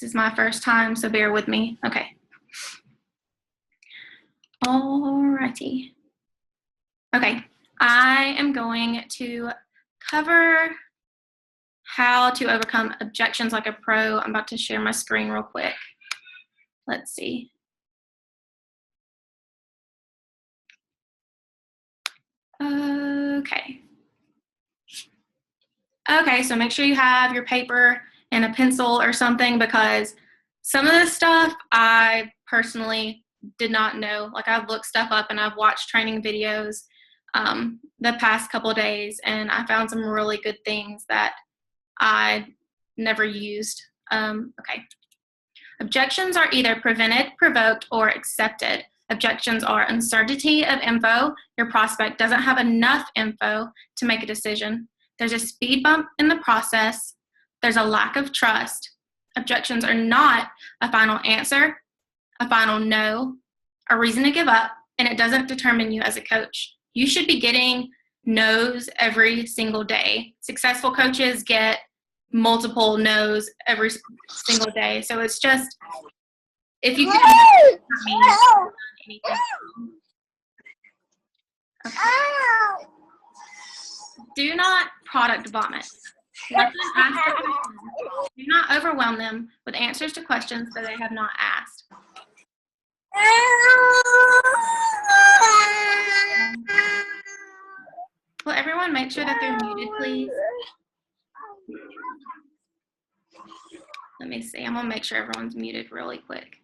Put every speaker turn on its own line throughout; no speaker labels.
This is my first time, so bear with me. Okay. Alrighty. Okay, I am going to cover how to overcome objections like a pro. I'm about to share my screen real quick. Let's see. Okay. Okay, so make sure you have your paper and a pencil or something, because some of this stuff I personally did not know. Like, I've looked stuff up and I've watched training videos the past couple of days, and I found some really good things that I never used. Okay. Objections are either prevented, provoked, or accepted. Objections are uncertainty of info. Your prospect doesn't have enough info to make a decision. There's a speed bump in the process. There's a lack of trust. Objections are not a final answer, a final no, a reason to give up, and it doesn't determine you as a coach. You should be getting no's every single day. Successful coaches get multiple no's every single day. So it's just, if you can anything. Okay. Do not product vomit. Let them ask their questions. Do not overwhelm them with answers to questions that they have not asked. Will everyone make sure that they're muted, please? Let me see. I'm going to make sure everyone's muted really quick.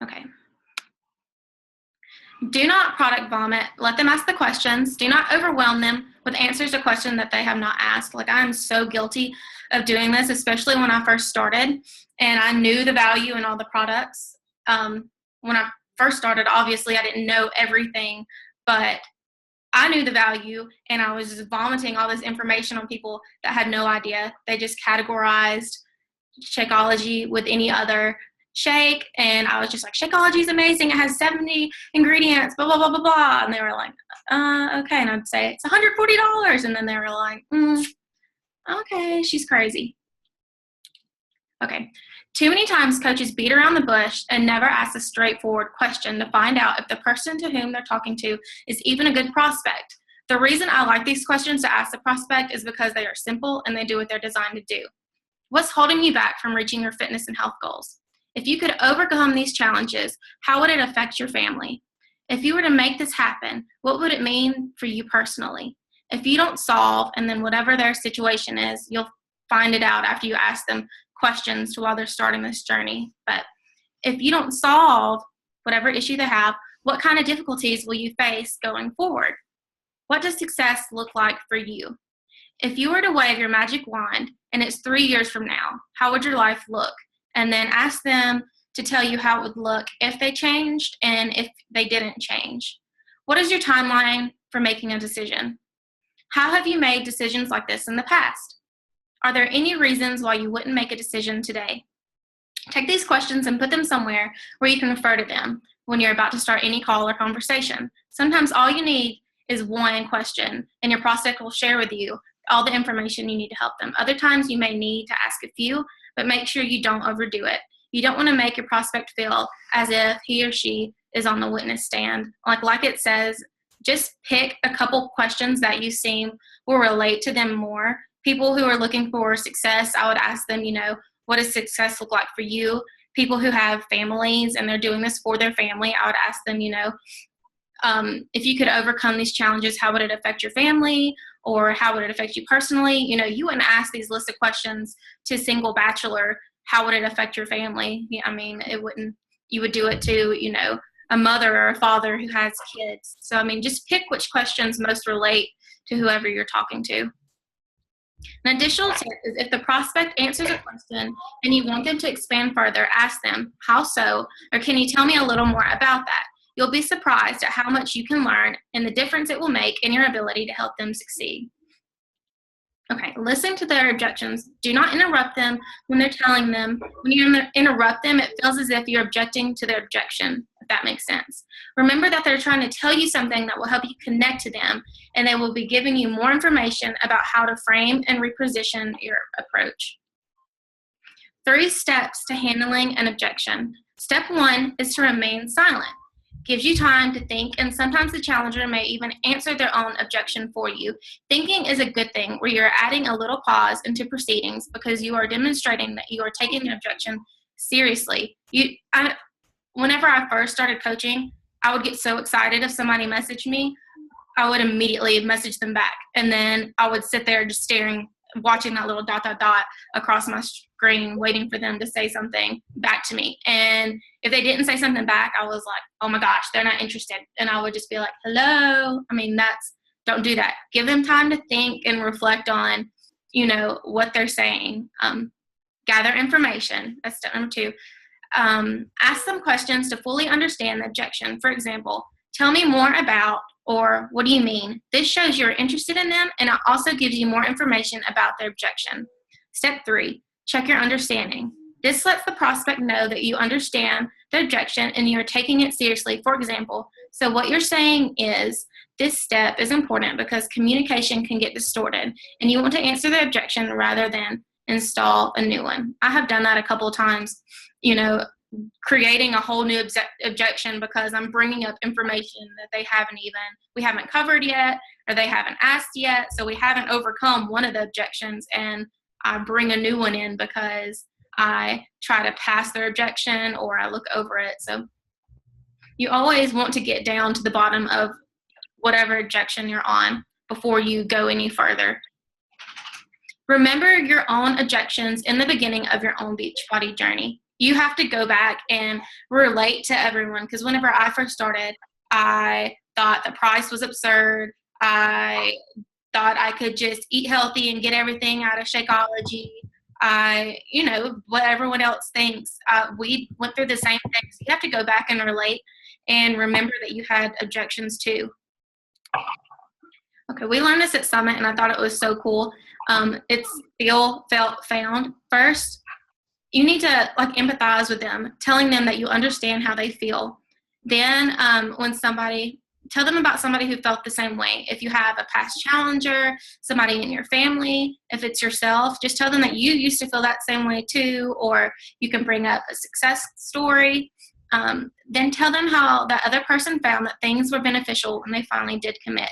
Okay. Do not product vomit. Let them ask the questions. Do not overwhelm them with answers to questions that they have not asked. Like, I'm so guilty of doing this, especially when I first started and I knew the value in all the products. When I first started, obviously I didn't know everything, but I knew the value, and I was just vomiting all this information on people that had no idea. They just categorized Shakeology with any other shake, and I was just like, Shakeology is amazing. It has 70 ingredients, blah, blah, blah, blah, blah. And they were like, okay. And I'd say, it's $140. And then they were like, okay, she's crazy. Okay. Too many times coaches beat around the bush and never ask a straightforward question to find out if the person to whom they're talking to is even a good prospect. The reason I like these questions to ask the prospect is because they are simple and they do what they're designed to do. What's holding you back from reaching your fitness and health goals? If you could overcome these challenges, how would it affect your family? If you were to make this happen, what would it mean for you personally? If you don't solve, and then whatever their situation is, you'll find it out after you ask them questions while they're starting this journey. But if you don't solve whatever issue they have, what kind of difficulties will you face going forward? What does success look like for you? If you were to wave your magic wand and it's 3 years from now, how would your life look? And then ask them to tell you how it would look if they changed and if they didn't change. What is your timeline for making a decision? How have you made decisions like this in the past? Are there any reasons why you wouldn't make a decision today? Take these questions and put them somewhere where you can refer to them when you're about to start any call or conversation. Sometimes all you need is one question, and your prospect will share with you all the information you need to help them. Other times you may need to ask a few, but make sure you don't overdo it. You don't want to make your prospect feel as if he or she is on the witness stand. Like it says, just pick a couple questions that you seem will relate to them more. People who are looking for success, I would ask them, what does success look like for you? People who have families and they're doing this for their family, I would ask them, if you could overcome these challenges, how would it affect your family? Or how would it affect you personally? You wouldn't ask these list of questions to a single bachelor, how would it affect your family? I mean, it wouldn't. You would do it to, a mother or a father who has kids. So, just pick which questions most relate to whoever you're talking to. An additional tip is if the prospect answers a question and you want them to expand further, ask them, how so? Or can you tell me a little more about that? You'll be surprised at how much you can learn and the difference it will make in your ability to help them succeed. Okay, listen to their objections. Do not interrupt them when they're telling them. When you interrupt them, it feels as if you're objecting to their objection, if that makes sense. Remember that they're trying to tell you something that will help you connect to them, and they will be giving you more information about how to frame and reposition your approach. 3 steps to handling an objection. Step 1 is to remain silent. Gives you time to think, and sometimes the challenger may even answer their own objection for you. Thinking is a good thing, where you're adding a little pause into proceedings because you are demonstrating that you are taking the objection seriously. Whenever I first started coaching, I would get so excited if somebody messaged me. I would immediately message them back, and then I would sit there just staring, watching that little dot, dot, dot across my screen, waiting for them to say something back to me. And if they didn't say something back, I was like, oh my gosh, they're not interested. And I would just be like, hello. I mean, don't do that. Give them time to think and reflect on, what they're saying. Gather information. That's step number 2. Ask them questions to fully understand the objection. For example, tell me more about, or what do you mean? This shows you're interested in them, and it also gives you more information about their objection. Step 3, check your understanding. This lets the prospect know that you understand the objection and you're taking it seriously. For example, so what you're saying is, this step is important because communication can get distorted, and you want to answer the objection rather than install a new one. I have done that a couple of times, creating a whole new objection because I'm bringing up information that we haven't covered yet, or they haven't asked yet. So we haven't overcome one of the objections, and I bring a new one in because I try to pass their objection or I look over it. So you always want to get down to the bottom of whatever objection you're on before you go any further. Remember your own objections in the beginning of your own Beachbody journey. You have to go back and relate to everyone, because whenever I first started, I thought the price was absurd. I thought I could just eat healthy and get everything out of Shakeology. What everyone else thinks. We went through the same things. You have to go back and relate and remember that you had objections too. Okay, we learned this at Summit, and I thought it was so cool. It's feel, felt, found. First, you need to empathize with them, telling them that you understand how they feel. Then tell them about somebody who felt the same way. If you have a past challenger, somebody in your family, if it's yourself, just tell them that you used to feel that same way too, or you can bring up a success story. Then tell them how the other person found that things were beneficial when they finally did commit.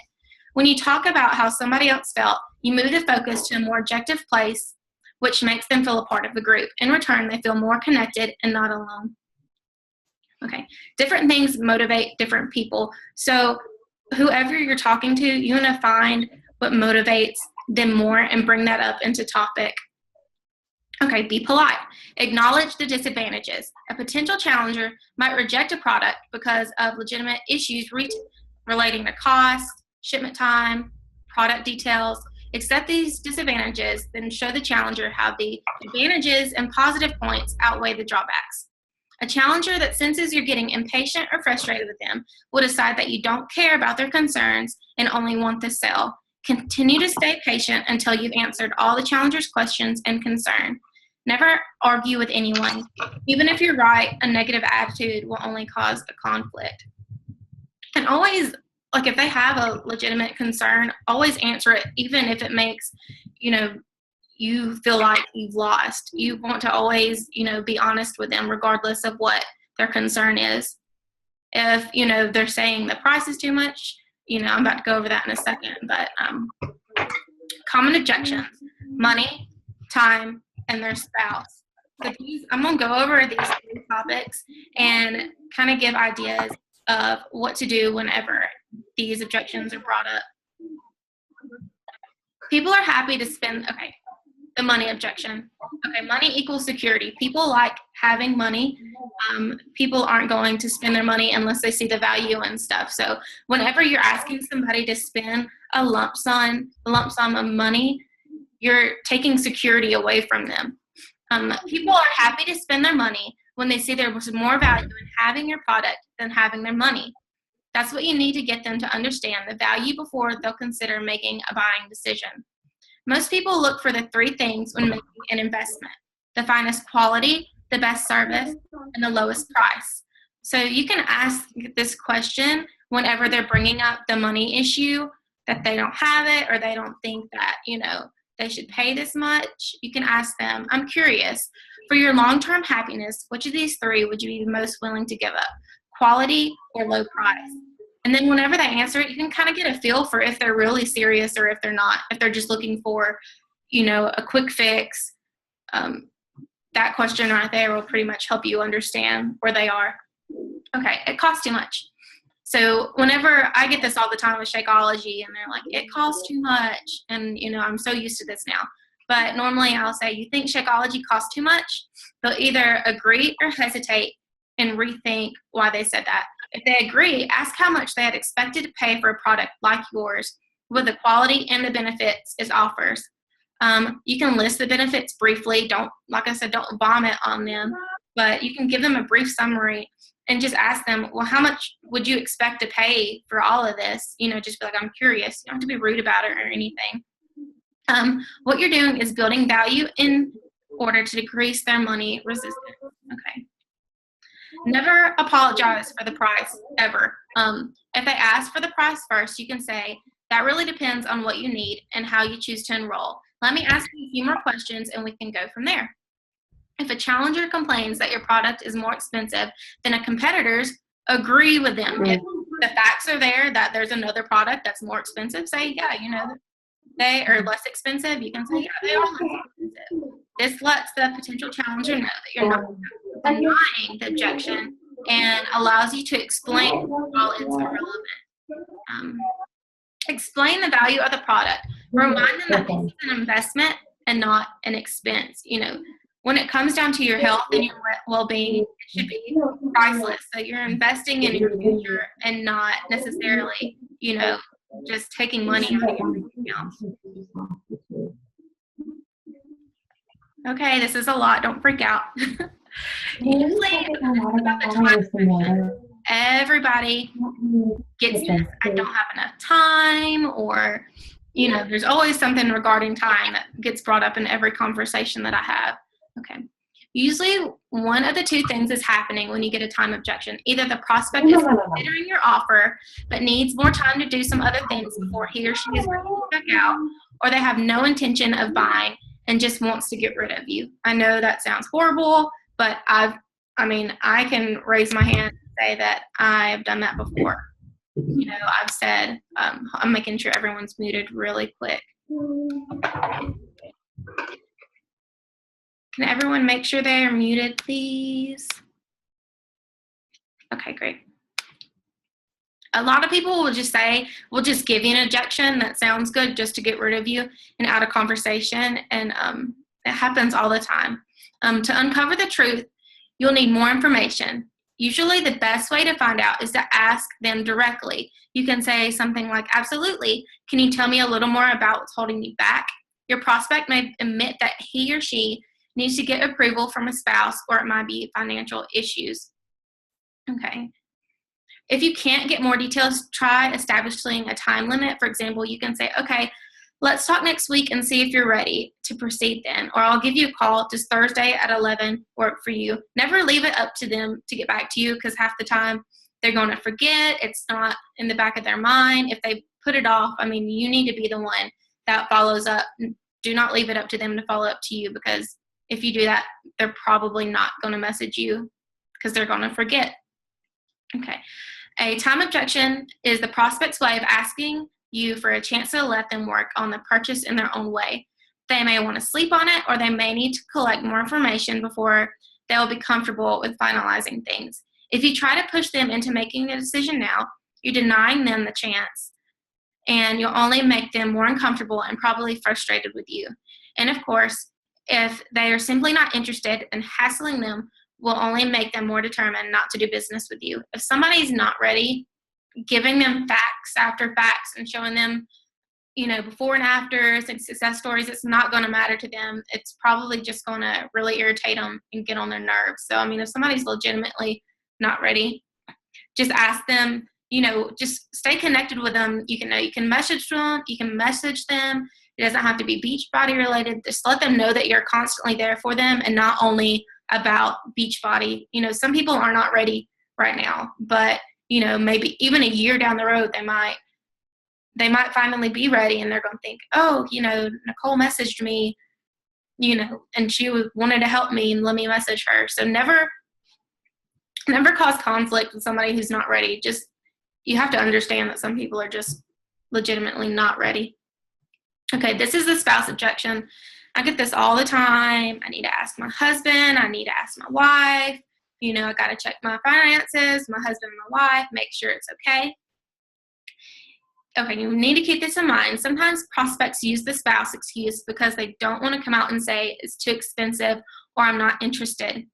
When you talk about how somebody else felt, you move the focus to a more objective place, which makes them feel a part of the group. In return, they feel more connected and not alone. Okay, different things motivate different people. So whoever you're talking to, you want to find what motivates them more and bring that up into topic. Okay, be polite. Acknowledge the disadvantages. A potential challenger might reject a product because of legitimate issues relating to cost, shipment time, product details. Accept these disadvantages, then show the challenger how the advantages and positive points outweigh the drawbacks. A challenger that senses you're getting impatient or frustrated with them will decide that you don't care about their concerns and only want the sale. Continue to stay patient until you've answered all the challenger's questions and concern. Never argue with anyone. Even if you're right, a negative attitude will only cause a conflict. And always, if they have a legitimate concern, always answer it, even if it makes, you feel like you've lost. You want to always, be honest with them regardless of what their concern is. If, they're saying the price is too much, I'm about to go over that in a second, but common objections: money, time, and their spouse. So I'm going to go over these 3 topics and kind of give ideas of what to do whenever these objections are brought up. People are happy to spend, the money objection. Money equals security. People like having money. People aren't going to spend their money unless they see the value and stuff. So whenever you're asking somebody to spend a lump sum of money, you're taking security away from them. People are happy to spend their money when they see there was more value in having your product than having their money. That's what you need to get them to understand the value before they'll consider making a buying decision. Most people look for the three things when making an investment: the finest quality, the best service, and the lowest price. So you can ask this question whenever they're bringing up the money issue, that they don't have it or they don't think that, they should pay this much. You can ask them, I'm curious, for your long-term happiness, which of these three would you be most willing to give up? Quality or low price? And then whenever they answer it, you can kind of get a feel for if they're really serious or if they're not, if they're just looking for, a quick fix. That question right there will pretty much help you understand where they are. Okay, it costs too much. So whenever I get this all the time with Shakeology, and they're like, it costs too much. And, I'm so used to this now. But normally I'll say, you think Shakeology costs too much? They'll either agree or hesitate and rethink why they said that. If they agree, ask how much they had expected to pay for a product like yours with the quality and the benefits it offers. You can list the benefits briefly. Like I said, don't vomit on them, but you can give them a brief summary and just ask them, well, how much would you expect to pay for all of this? Just be like, I'm curious. You don't have to be rude about it or anything. What you're doing is building value in order to decrease their money resistance. Okay. Never apologize for the price, ever. If they ask for the price first, you can say, that really depends on what you need and how you choose to enroll. Let me ask you a few more questions and we can go from there. If a challenger complains that your product is more expensive than a competitor's, agree with them. If the facts are there that there's another product that's more expensive, say, yeah, they are less expensive. You can say, yeah, they are less expensive. This lets the potential challenger know that you're not denying the objection and allows you to explain while it's irrelevant. Explain the value of the product. Remind them that this is an investment and not an expense. When it comes down to your health and your well-being, it should be priceless. So you're investing in your future and not necessarily, just taking money out of your account. Okay, this is a lot. Don't freak out. Usually, everybody gets this. I don't have enough time, or, there's always something regarding time that gets brought up in every conversation that I have. Okay. Usually one of the two things is happening when you get a time objection. Either the prospect is considering your offer but needs more time to do some other things before he or she is ready to check out, or they have no intention of buying and just wants to get rid of you. I know that sounds horrible, but I can raise my hand and say that I've done that before. I've said, I'm making sure everyone's muted really quick. Can everyone make sure they are muted, please? Okay, great. A lot of people will just say, we'll just give you an objection that sounds good just to get rid of you and out of conversation, and it happens all the time. To uncover the truth, you'll need more information. Usually the best way to find out is to ask them directly. You can say something like, absolutely, can you tell me a little more about what's holding you back? Your prospect may admit that he or she needs to get approval from a spouse, or it might be financial issues. Okay. If you can't get more details, try establishing a time limit. For example, you can say, okay, let's talk next week and see if you're ready to proceed then. Or I'll give you a call. Does Thursday at 11 work for you? Never leave it up to them to get back to you, because half the time they're going to forget. It's not in the back of their mind. If they put it off, you need to be the one that follows up. Do not leave it up to them to follow up to you, because if you do that, they're probably not going to message you because they're going to forget. Okay. A time objection is the prospect's way of asking you for a chance to let them work on the purchase in their own way. They may want to sleep on it, or they may need to collect more information before they'll be comfortable with finalizing things. If you try to push them into making a decision now, you're denying them the chance, and you'll only make them more uncomfortable and probably frustrated with you. And of course, if they are simply not interested, and hassling them will only make them more determined not to do business with you. If somebody's not ready, giving them facts after facts and showing them, before and afters and success stories, it's not going to matter to them. It's probably just going to really irritate them and get on their nerves. So, if somebody's legitimately not ready, just ask them, just stay connected with them. You can message them. You can message them. It doesn't have to be Beachbody related. Just let them know that you're constantly there for them, and not only about Beachbody. Some people are not ready right now, but maybe even a year down the road, they might finally be ready, and they're going to think, oh, Nicole messaged me, and she wanted to help me, and let me message her. So never cause conflict with somebody who's not ready. Just, you have to understand that some people are just legitimately not ready. Okay, this is the spouse objection. I get this all the time. I need to ask my husband. I need to ask my wife. I got to check my finances, my husband and my wife, make sure it's okay. Okay, you need to keep this in mind. Sometimes prospects use the spouse excuse because they don't want to come out and say it's too expensive or I'm not interested.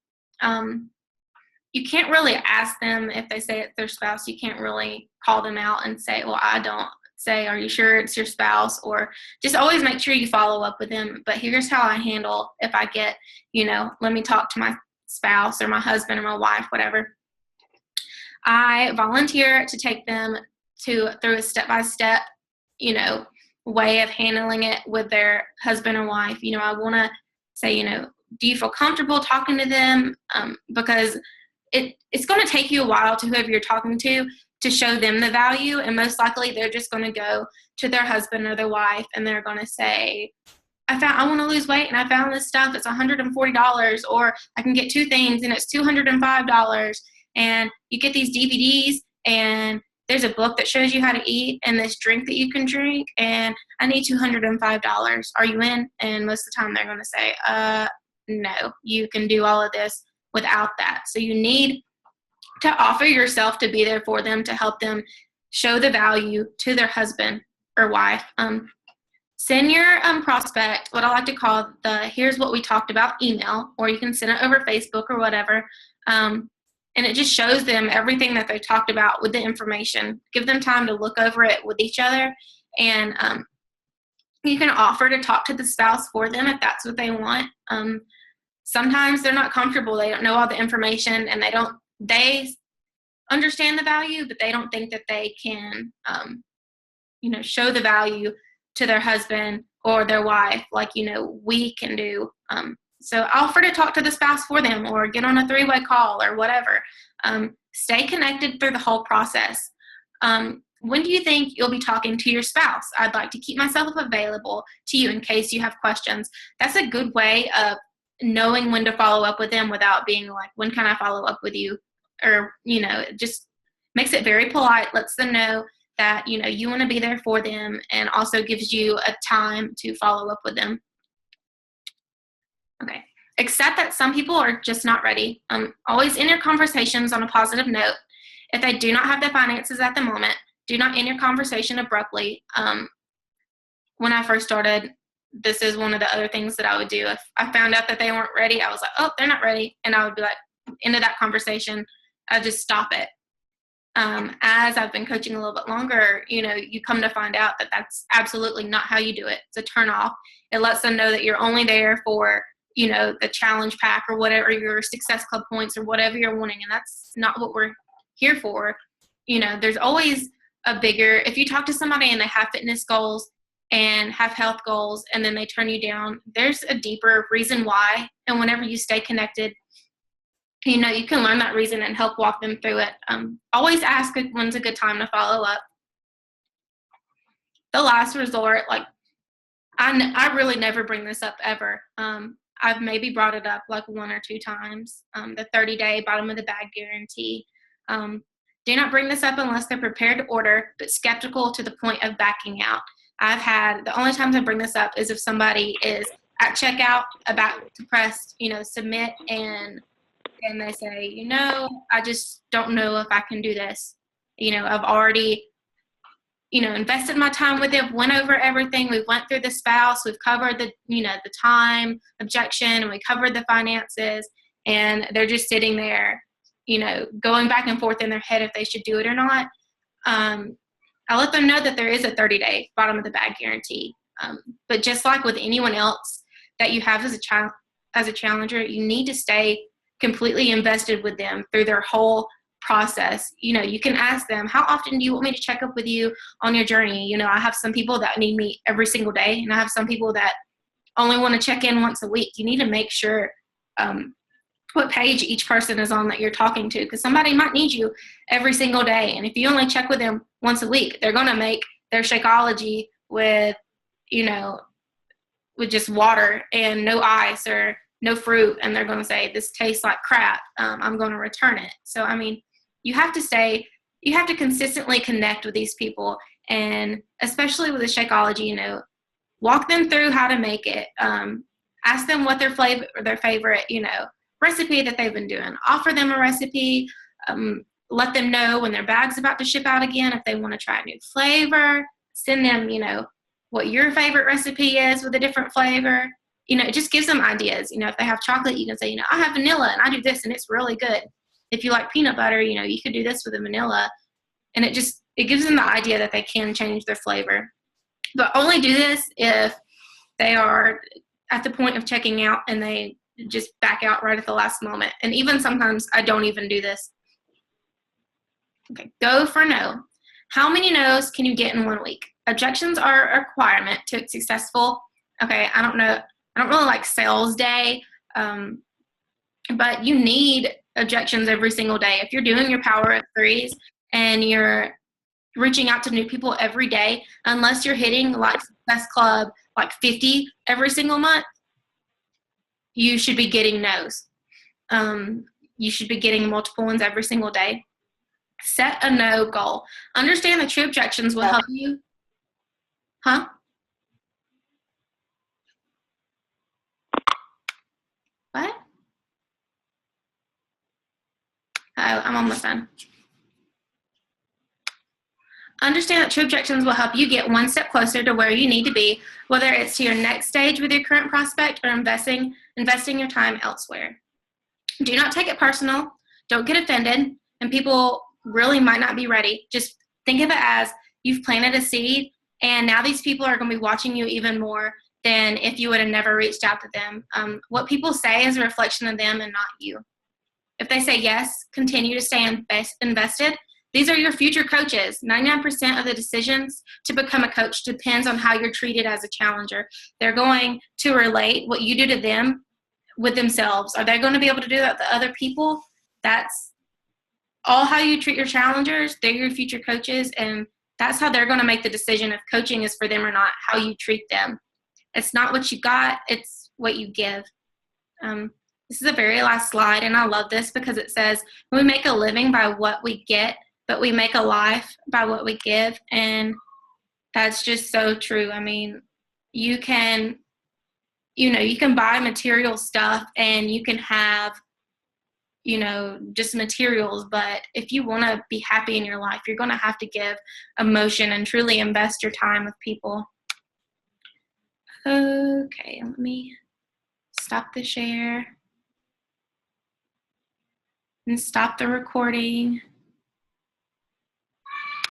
You can't really ask them if they say it's their spouse. You can't really call them out and say, well, I don't. Say, are you sure it's your spouse? Or just always make sure you follow up with them. But here's how I handle if I get, let me talk to my spouse or my husband or my wife, whatever. I volunteer to take them through a step-by-step, way of handling it with their husband or wife. I want to say, do you feel comfortable talking to them? Because it's going to take you a while to whoever you're talking to show them the value, and most likely they're just going to go to their husband or their wife and they're going to say, I want to lose weight and I found this stuff, it's $140, or I can get 2 things and it's $205, and you get these DVDs and there's a book that shows you how to eat and this drink that you can drink, and I need $205. Are you in? And most of the time they're going to say, no, you can do all of this without that. So you need to offer yourself to be there for them, to help them show the value to their husband or wife. Send your prospect what I like to call the here's what we talked about email, or you can send it over Facebook or whatever. And it just shows them everything that they talked about with the information. Give them time to look over it with each other. And you can offer to talk to the spouse for them if that's what they want. Sometimes they're not comfortable. They don't know all the information, and they understand the value, but they don't think that they can, show the value to their husband or their wife like, we can do. So offer to talk to the spouse for them, or get on a 3-way call or whatever. Stay connected through the whole process. When do you think you'll be talking to your spouse? I'd like to keep myself available to you in case you have questions. That's a good way of knowing when to follow up with them without being like, when can I follow up with you? Or, it just makes it very polite, lets them know that, you want to be there for them, and also gives you a time to follow up with them. Okay. Accept that some people are just not ready. Always end your conversations on a positive note. If they do not have the finances at the moment, do not end your conversation abruptly. When I first started, this is one of the other things that I would do. If I found out that they weren't ready, I was like, oh, they're not ready. And I would be like, end of that conversation. I just stop it. As I've been coaching a little bit longer, you come to find out that that's absolutely not how you do it. It's a turn off. It lets them know that you're only there for, the challenge pack or whatever, your success club points or whatever you're wanting. And that's not what we're here for. There's always if you talk to somebody and they have fitness goals and have health goals, and then they turn you down, there's a deeper reason why. And whenever you stay connected, you can learn that reason and help walk them through it. Always ask when's a good time to follow up. The last resort, I really never bring this up ever. I've maybe brought it up 1 or 2 times. The 30-day bottom of the bag guarantee. Do not bring this up unless they're prepared to order, but skeptical to the point of backing out. The only times I bring this up is if somebody is at checkout about to press, submit, and they say, I just don't know if I can do this. I've already, invested my time with it, went over everything. We went through the spouse, we've covered the time objection, and we covered the finances, and they're just sitting there, going back and forth in their head if they should do it or not. I let them know that there is a 30-day bottom of the bag guarantee. But just like with anyone else that you have as a challenger, you need to stay completely invested with them through their whole process. You can ask them, how often do you want me to check up with you on your journey? I have some people that need me every single day, and I have some people that only want to check in once a week. You need to make sure what page each person is on that you're talking to, because somebody might need you every single day. And if you only check with them once a week, they're going to make their Shakeology with, with just water and no ice or no fruit, and they're going to say, this tastes like crap. I'm going to return it. So, you have to consistently connect with these people, and especially with the Shakeology, walk them through how to make it. Ask them what their favorite, recipe that they've been doing. Offer them a recipe. Let them know when their bag's about to ship out again if they want to try a new flavor. Send them, what your favorite recipe is with a different flavor. It just gives them ideas. If they have chocolate, you can say, I have vanilla and I do this and it's really good. If you like peanut butter, you could do this with a vanilla. And it gives them the idea that they can change their flavor. But only do this if they are at the point of checking out and they just back out right at the last moment. And even sometimes I don't even do this. Okay, go for no. How many no's can you get in 1 week? Objections are a requirement to a successful, I don't really like sales day, but you need objections every single day. If you're doing your power of threes and you're reaching out to new people every day, unless you're hitting like Success Club like 50 every single month, you should be getting no's. You should be getting multiple ones every single day. Set a no goal. Understand that true objections will help you. Huh? What? I'm almost done. Understand that true objections will help you get one step closer to where you need to be, whether it's to your next stage with your current prospect or investing your time elsewhere. Do not take it personal. Don't get offended, and people really might not be ready. Just think of it as you've planted a seed, and now these people are going to be watching you even more than if you would have never reached out to them. What people say is a reflection of them and not you. If they say yes, continue to stay invested. These are your future coaches. 99% of the decisions to become a coach depends on how you're treated as a challenger. They're going to relate what you do to them with themselves. Are they going to be able to do that to other people? That's all how you treat your challengers. They're your future coaches, and that's how they're going to make the decision if coaching is for them or not, how you treat them. It's not what you got, it's what you give. This is the very last slide, and I love this because it says, we make a living by what we get, but we make a life by what we give. And that's just so true. You can buy material stuff and you can have, just materials, but if you want to be happy in your life, you're going to have to give emotion and truly invest your time with people. Okay, let me stop the share and stop the recording.